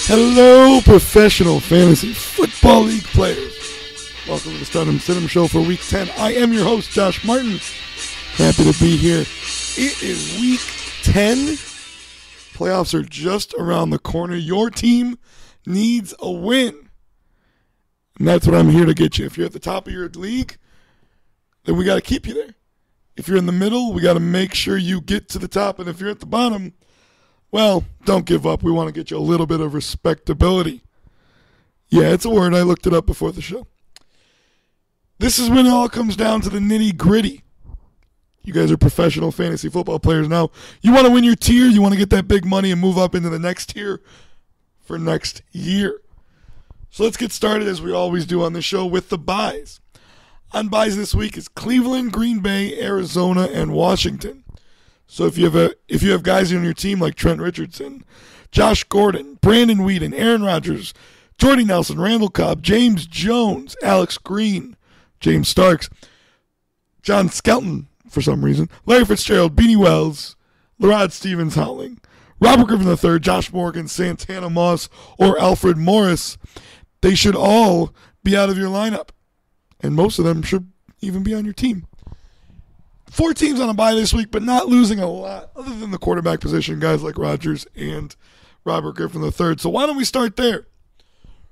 Hello, professional fantasy football league players. Welcome to the Stardom Cinema Show for Week 10. I am your host, Josh Martin. Happy to be here. It is Week 10. Playoffs are just around the corner. Your team needs a win. And that's what I'm here to get you. If you're at the top of your league, then we got to keep you there. If you're in the middle, we got to make sure you get to the top. And if you're at the bottom, well, don't give up. We want to get you a little bit of respectability. Yeah, it's a word. I looked it up before the show. This is when it all comes down to the nitty-gritty. You guys are professional fantasy football players now. You want to win your tier. You want to get that big money and move up into the next tier for next year. So let's get started, as we always do on the show, with the buys. On buys this week is Cleveland, Green Bay, Arizona, and Washington. So if you have guys on your team like Trent Richardson, Josh Gordon, Brandon Whedon, Aaron Rodgers, Jordy Nelson, Randall Cobb, James Jones, Alex Green, James Starks, John Skelton for some reason, Larry Fitzgerald, Beanie Wells, Lerod Stevens-Howling, Robert Griffin III, Josh Morgan, Santana Moss, or Alfred Morris, they should all be out of your lineup. And most of them should even be on your team. 4 teams on a bye this week, but not losing a lot other than the quarterback position, guys like Rodgers and Robert Griffin III. So why don't we start there?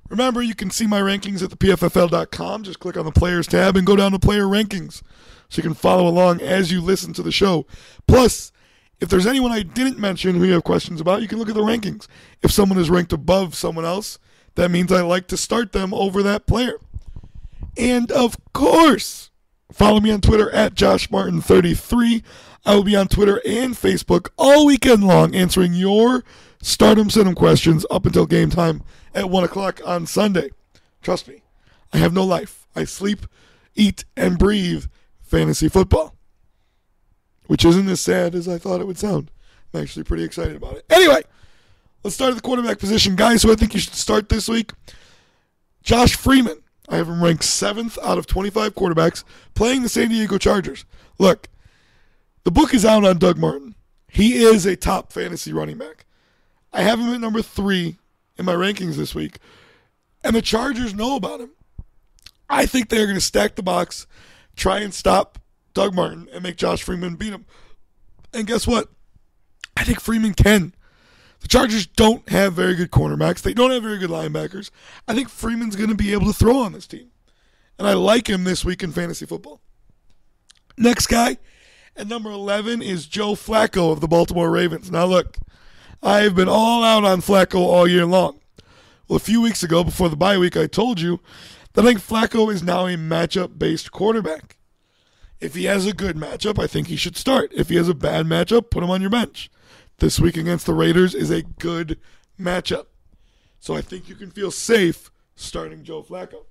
Remember, you can see my rankings at thepffl.com. Just click on the Players tab and go down to Player Rankings so you can follow along as you listen to the show. Plus, if there's anyone I didn't mention who you have questions about, you can look at the rankings. If someone is ranked above someone else, that means I like to start them over that player. And, of course, follow me on Twitter at JoshMartin33. I will be on Twitter and Facebook all weekend long answering your Stardom Cinema questions up until game time at 1 o'clock on Sunday. Trust me, I have no life. I sleep, eat, and breathe fantasy football, which isn't as sad as I thought it would sound. I'm actually pretty excited about it. Anyway, let's start at the quarterback position. Guys who I think you should start this week, Josh Freeman. I have him ranked 7th out of 25 quarterbacks playing the San Diego Chargers. Look, the book is out on Doug Martin. He is a top fantasy running back. I have him at number 3 in my rankings this week, and the Chargers know about him. I think they're going to stack the box, try and stop Doug Martin, and make Josh Freeman beat him. And guess what? I think Freeman can. The Chargers don't have very good cornerbacks. They don't have very good linebackers. I think Freeman's going to be able to throw on this team. And I like him this week in fantasy football. Next guy, at number 11, is Joe Flacco of the Baltimore Ravens. Now look, I've been all out on Flacco all year long. Well, a few weeks ago, before the bye week, I told you that I think Flacco is now a matchup-based quarterback. If he has a good matchup, I think he should start. If he has a bad matchup, put him on your bench. This week against the Raiders is a good matchup. So I think you can feel safe starting Joe Flacco.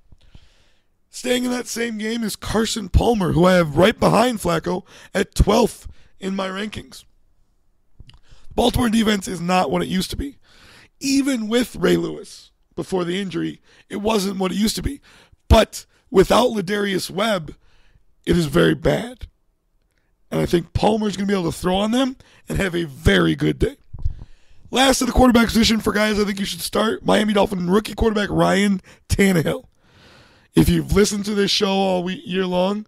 Staying in that same game is Carson Palmer, who I have right behind Flacco at 12th in my rankings. Baltimore defense is not what it used to be. Even with Ray Lewis before the injury, it wasn't what it used to be. But without Ladarius Webb, it is very bad. And I think Palmer's going to be able to throw on them and have a very good day. Last of the quarterback position for guys I think you should start, Miami Dolphin rookie quarterback Ryan Tannehill. If you've listened to this show all year long,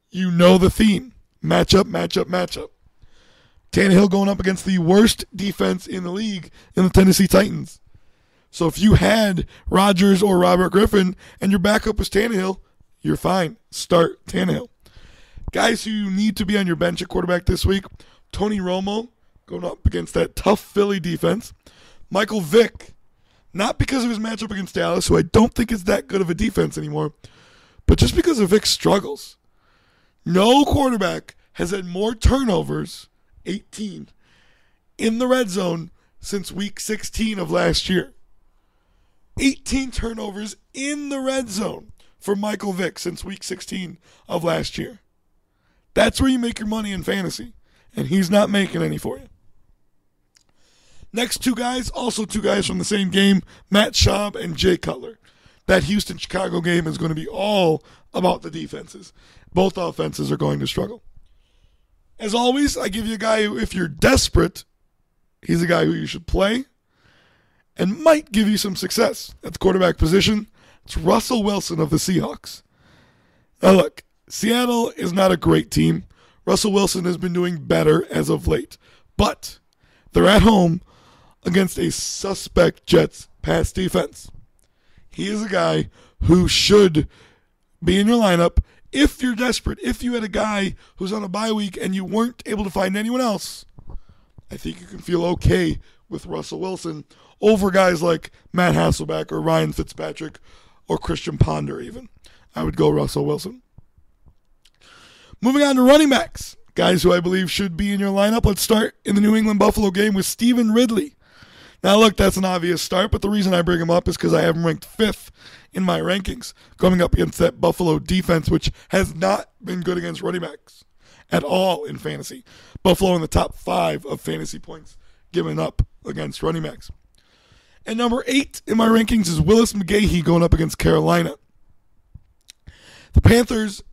you know the theme. Matchup, matchup, matchup. Tannehill going up against the worst defense in the league in the Tennessee Titans. So if you had Rodgers or Robert Griffin and your backup was Tannehill, you're fine. Start Tannehill. Guys who you need to be on your bench at quarterback this week, Tony Romo going up against that tough Philly defense. Michael Vick, not because of his matchup against Dallas, who I don't think is that good of a defense anymore, but just because of Vick's struggles. No quarterback has had more turnovers, 18, in the red zone since week 16 of last year. 18 turnovers in the red zone for Michael Vick since week 16 of last year. That's where you make your money in fantasy, and he's not making any for you. Next 2 guys, also 2 guys from the same game, Matt Schaub and Jay Cutler. That Houston-Chicago game is going to be all about the defenses. Both offenses are going to struggle. As always, I give you a guy who, if you're desperate, he's a guy who you should play. and might give you some success at the quarterback position. It's Russell Wilson of the Seahawks. Now look, Seattle is not a great team. Russell Wilson has been doing better as of late. But they're at home against a suspect Jets pass defense. He is a guy who should be in your lineup if you're desperate. If you had a guy who's on a bye week and you weren't able to find anyone else, I think you can feel okay with Russell Wilson over guys like Matt Hasselbeck or Ryan Fitzpatrick or Christian Ponder even. I would go Russell Wilson. Moving on to running backs, guys who I believe should be in your lineup. Let's start in the New England Buffalo game with Stephen Ridley. Now look, that's an obvious start, but the reason I bring him up is because I have him ranked 5th in my rankings, going up against that Buffalo defense, which has not been good against running backs at all in fantasy. Buffalo in the top 5 of fantasy points given up against running backs. And number 8 in my rankings is Willis McGahee going up against Carolina. The Panthers'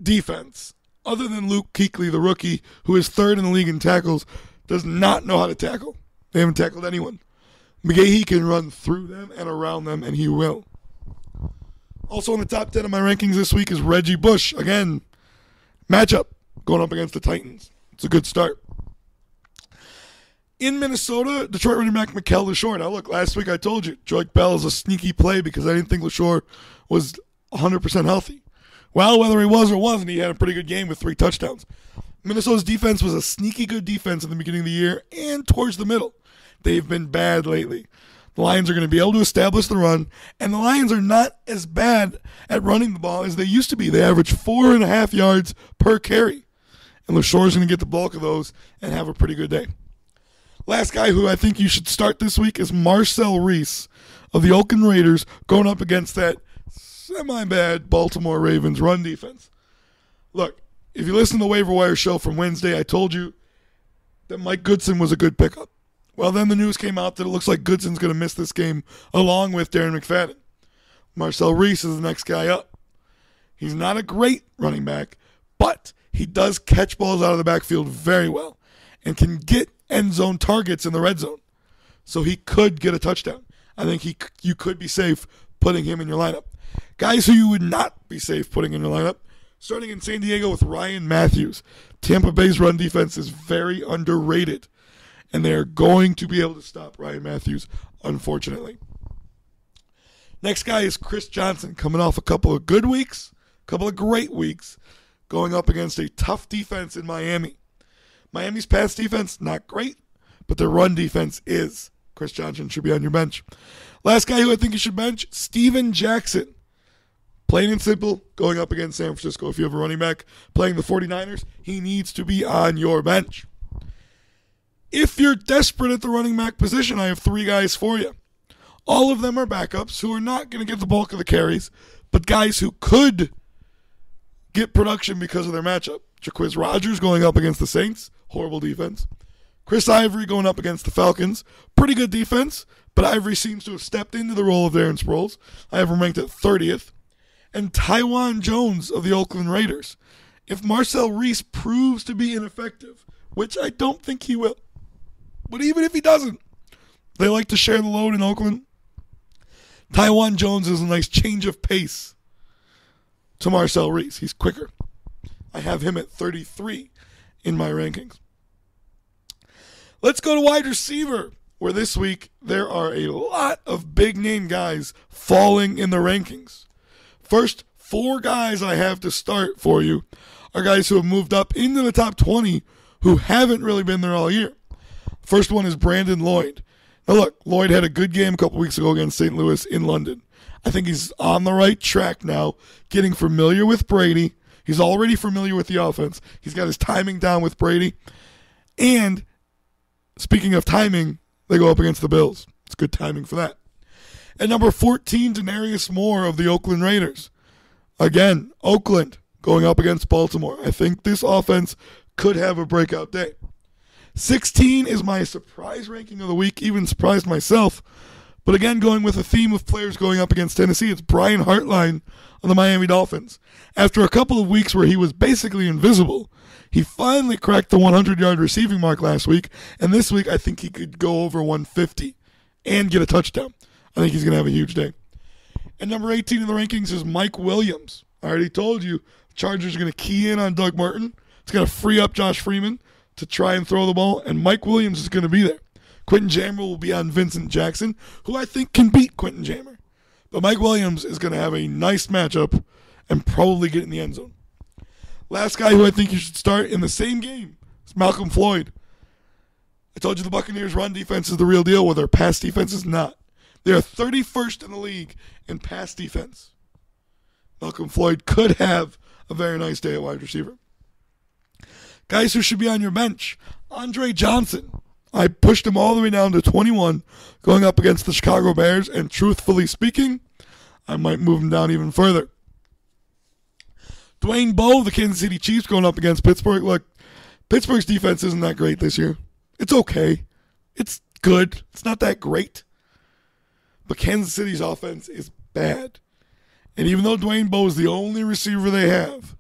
defense, other than Luke Kuechly, the rookie, who is 3rd in the league in tackles, does not know how to tackle. They haven't tackled anyone. McGahee can run through them and around them, and he will. Also in the top 10 of my rankings this week is Reggie Bush. Again, matchup going up against the Titans. It's a good start. In Minnesota, Detroit running back Mikel LeSure. Now look, last week I told you, Joique Bell is a sneaky play because I didn't think LeSure was 100% healthy. Well, whether he was or wasn't, he had a pretty good game with 3 touchdowns. Minnesota's defense was a sneaky good defense in the beginning of the year and towards the middle. They've been bad lately. The Lions are going to be able to establish the run, and the Lions are not as bad at running the ball as they used to be. They average 4.5 yards per carry, and LeSure's going to get the bulk of those and have a pretty good day. Last guy who I think you should start this week is Marcel Reese of the Oakland Raiders going up against that semi-bad Baltimore Ravens run defense. Look, if you listen to the Waiver Wire show from Wednesday, I told you that Mike Goodson was a good pickup. Well, then the news came out that it looks like Goodson's going to miss this game along with Darren McFadden. Marcel Reese is the next guy up. He's not a great running back, but he does catch balls out of the backfield very well and can get end zone targets in the red zone. So he could get a touchdown. I think you could be safe putting him in your lineup. Guys who you would not be safe putting in your lineup, starting in San Diego with Ryan Matthews. Tampa Bay's run defense is very underrated, and they are going to be able to stop Ryan Matthews, unfortunately. Next guy is Chris Johnson, coming off a couple of good weeks, a couple of great weeks, going up against a tough defense in Miami. Miami's pass defense, not great, but their run defense is. Chris Johnson should be on your bench. Last guy who I think you should bench, Steven Jackson. Plain and simple, going up against San Francisco. If you have a running back playing the 49ers, he needs to be on your bench. If you're desperate at the running back position, I have 3 guys for you. All of them are backups who are not going to get the bulk of the carries, but guys who could get production because of their matchup. Jacquizz Rodgers going up against the Saints, horrible defense. Chris Ivory going up against the Falcons, pretty good defense, but Ivory seems to have stepped into the role of Darren Sproles. I have him ranked at 30th. And Tywan Jones of the Oakland Raiders. If Marcel Reese proves to be ineffective, which I don't think he will, but even if he doesn't, they like to share the load in Oakland. Tywan Jones is a nice change of pace to Marcel Reese. He's quicker. I have him at 33 in my rankings. Let's go to wide receiver, where this week there are a lot of big-name guys falling in the rankings. First 4 guys I have to start for you are guys who have moved up into the top 20 who haven't really been there all year. First one is Brandon Lloyd. Now look, Lloyd had a good game a couple weeks ago against St. Louis in London. I think he's on the right track now, getting familiar with Brady. He's already familiar with the offense. He's got his timing down with Brady. And speaking of timing, they go up against the Bills. It's good timing for that. At number 14, Denarius Moore of the Oakland Raiders. Again, Oakland going up against Baltimore. I think this offense could have a breakout day. 16 is my surprise ranking of the week, even surprised myself. But again, going with a theme of players going up against Tennessee, it's Brian Hartline of the Miami Dolphins. After a couple of weeks where he was basically invisible, he finally cracked the 100-yard receiving mark last week, and this week I think he could go over 150 and get a touchdown. I think he's going to have a huge day. And number 18 in the rankings is Mike Williams. I already told you, the Chargers are going to key in on Doug Martin. It's going to free up Josh Freeman to try and throw the ball, and Mike Williams is going to be there. Quentin Jammer will be on Vincent Jackson, who I think can beat Quentin Jammer. But Mike Williams is going to have a nice matchup and probably get in the end zone. Last guy who I think you should start in the same game is Malcolm Floyd. I told you the Buccaneers' run defense is the real deal, where their pass defense is not. They are 31st in the league in pass defense. Malcolm Floyd could have a very nice day at wide receiver. Guys who should be on your bench. Andre Johnson. I pushed him all the way down to 21 going up against the Chicago Bears, and truthfully speaking, I might move him down even further. Dwayne Bowe, the Kansas City Chiefs, going up against Pittsburgh. Look, Pittsburgh's defense isn't that great this year. It's okay. It's good. It's not that great. But Kansas City's offense is bad. And even though Dwayne Bowe is the only receiver they have,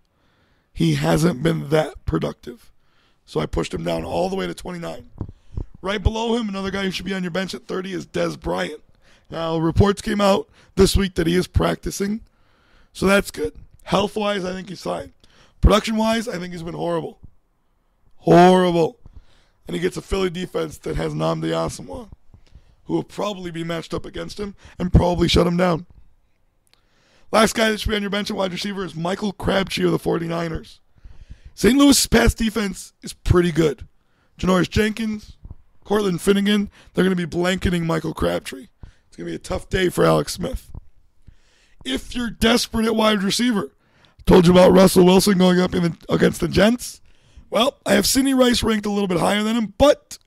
he hasn't been that productive. So I pushed him down all the way to 29. Right below him, another guy who should be on your bench at 30 is Dez Bryant. Now, reports came out this week that he is practicing, so that's good. Health-wise, I think he's fine. Production-wise, I think he's been horrible. Horrible. And he gets a Philly defense that has Nnamdi Asomugha, who will probably be matched up against him and probably shut him down. Last guy that should be on your bench at wide receiver is Michael Crabtree of the 49ers. St. Louis' pass defense is pretty good. Janoris Jenkins, Cortland Finnegan, they're going to be blanketing Michael Crabtree. It's going to be a tough day for Alex Smith. If you're desperate at wide receiver, I told you about Russell Wilson going up against the Gents. Well, I have Sidney Rice ranked a little bit higher than him, but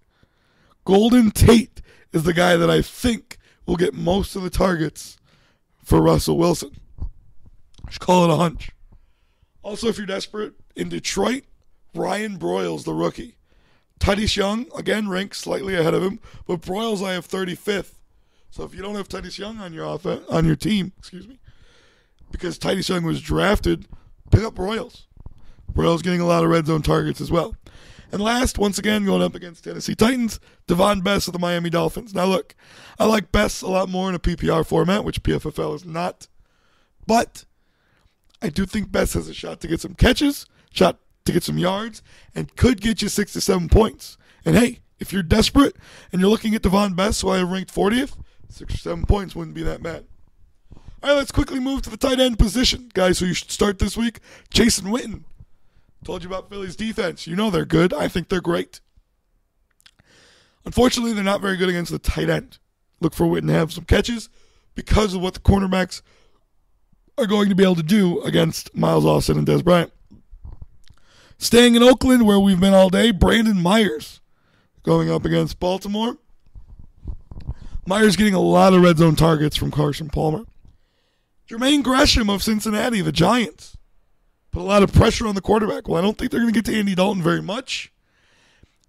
Golden Tate is the guy that I think will get most of the targets for Russell Wilson. I should call it a hunch. Also, if you're desperate, in Detroit, Ryan Broyles, the rookie. Titus Young, again, ranked slightly ahead of him, but Broyles I have 35th. So if you don't have Titus Young on your team, because Titus Young was drafted, pick up Broyles. Broyles getting a lot of red zone targets as well. And last, once again, going up against Tennessee Titans, Devon Bess of the Miami Dolphins. Now look, I like Bess a lot more in a PPR format, which PFFL is not. But I do think Bess has a shot to get some catches, shot to get some yards, and could get you 6 to 7 points. And hey, if you're desperate and you're looking at Devon Bess, who I have ranked 40th, 6 or 7 points wouldn't be that bad. All right, let's quickly move to the tight end position. Guys who you should start this week, Jason Witten. Told you about Philly's defense. You know they're good. I think they're great. Unfortunately, they're not very good against the tight end. Look for Witten to have some catches because of what the cornerbacks are going to be able to do against Miles Austin and Dez Bryant. Staying in Oakland, where we've been all day, Brandon Myers going up against Baltimore. Myers getting a lot of red zone targets from Carson Palmer. Jermaine Gresham of Cincinnati, the Giants, put a lot of pressure on the quarterback. Well, I don't think they're going to get to Andy Dalton very much.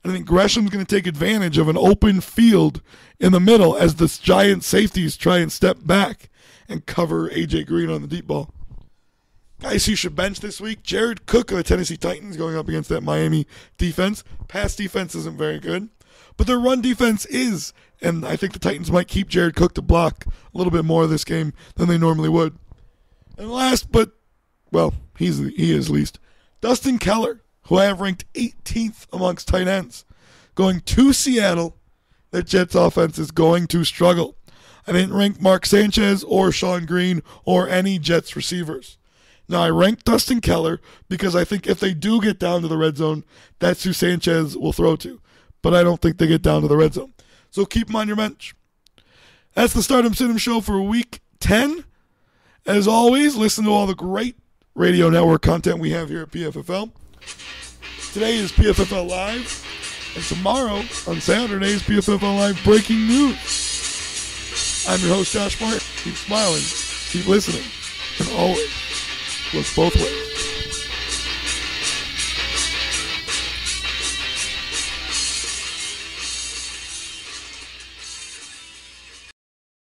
I think Gresham's going to take advantage of an open field in the middle as the Giant safeties try and step back and cover A.J. Green on the deep ball. Guys who should bench this week, Jared Cook of the Tennessee Titans going up against that Miami defense. Pass defense isn't very good, but their run defense is, and I think the Titans might keep Jared Cook to block a little bit more of this game than they normally would. And last, but, well, he is least, Dustin Keller, who I have ranked 18th amongst tight ends, going to Seattle. That Jets offense is going to struggle. I didn't rank Mark Sanchez or Sean Green or any Jets receivers. Now, I ranked Dustin Keller because I think if they do get down to the red zone, that's who Sanchez will throw to. But I don't think they get down to the red zone. So keep him on your bench. That's the Stardom Sit 'em show for week 10. As always, listen to all the great radio network content we have here at PFFL. Today is PFFL Live. And tomorrow, on Saturday, is PFFL Live Breaking News. I'm your host, Josh Martin. Keep smiling. Keep listening. And always look both ways.